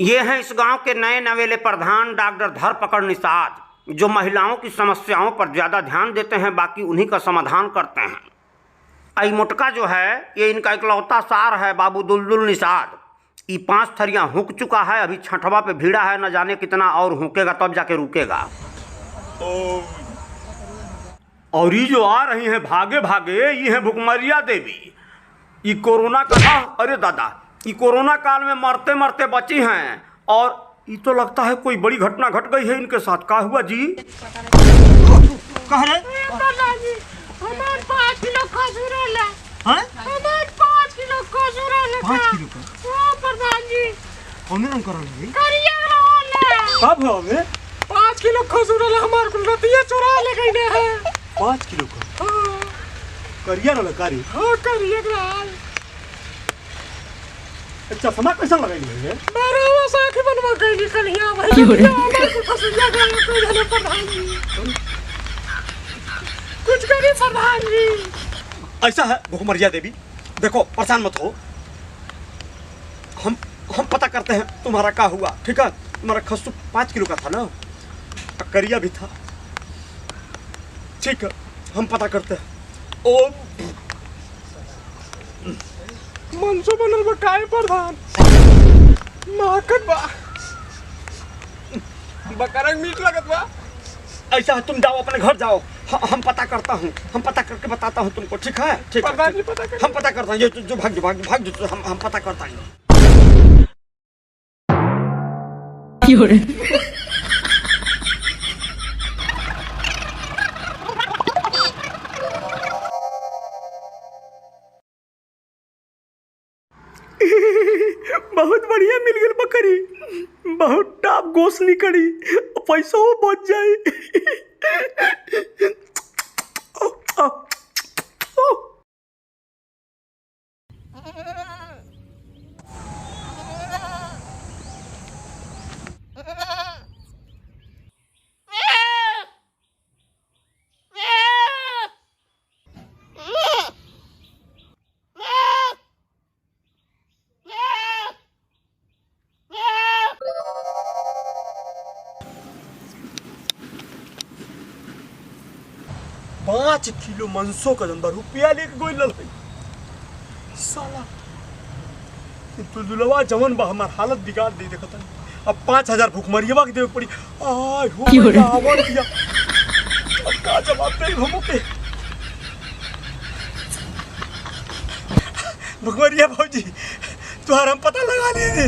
ये हैं इस गांव के नए नवेले प्रधान डॉक्टर धरपकड़ निषाद, जो महिलाओं की समस्याओं पर ज़्यादा ध्यान देते हैं, बाकी उन्हीं का समाधान करते हैं। आई मोटका जो है ये इनका इकलौता सार है, बाबू दुलदुल निषाद। ये 5 थरियाँ हुक चुका है, अभी 6ठवां पे भीड़ा है, न जाने कितना और हुकेगा तब जाके रुकेगा। और ये जो आ रही हैं भागे भागे, ये है भुखमरिया देवी। ये कोरोना का अरे दादा, ये कोरोना काल में मरते मरते बची हैं, और ये तो लगता है कोई बड़ी घटना घट गई है इनके साथ। क्या हुआ जी? कह रहे 5 किलो खजूर है। 5 किलो खजूर है। 5 किलो का? हां प्रधान जी। कौन रंग करल है? करिया रहल। कब हवे? 5 किलो खजूर है, हमार को रतिया चुरा ले गई है। 5 किलो का? हां करिया रहल कारी? हां करिया रहल। अच्छा समा कैसा लगाई है? बारहवा साखी बनवा गई कलिया भाई। हमार को खजूरिया गया कोई धने प्रधान जी। कुछ करी प्रधान जी। ऐसा है भुखमरिया देवी, देखो परेशान मत हो, हम पता करते हैं तुम्हारा क्या हुआ। ठीक है, तुम्हारा खस्सू 5 किलो का था ना, करिया भी था। ठीक है, हम पता करते हैं। ओ मनसो बनल बकाए प्रधान माकत बा, बकरा मीट लगत बा। ऐसा है, तुम जाओ अपने घर जाओ, हम पता करता हूँ, हम पता करके बताता हूँ तुमको। ठीक है? ठीक प्रधान जी है, पता कर। हम पता करते हैं। ये जो भाग जो हम पता करता हैं। बहुत बढ़िया मिल गई बकरी, बहुत टाप गोश्त निकली, पैसा बच जाए। पाँच किलो मनसो का अंदर रुपया लेके गोल है साला। दुलवा जवन बा हमार हालत बिगाड़ दे देखता। अब 5000 भुखमरिया के देवे पड़ी। आय हो आवर दिया, अब का जवाब दे हमो के? भुखमरिया भौजी तुहार हम पता लगा लिए।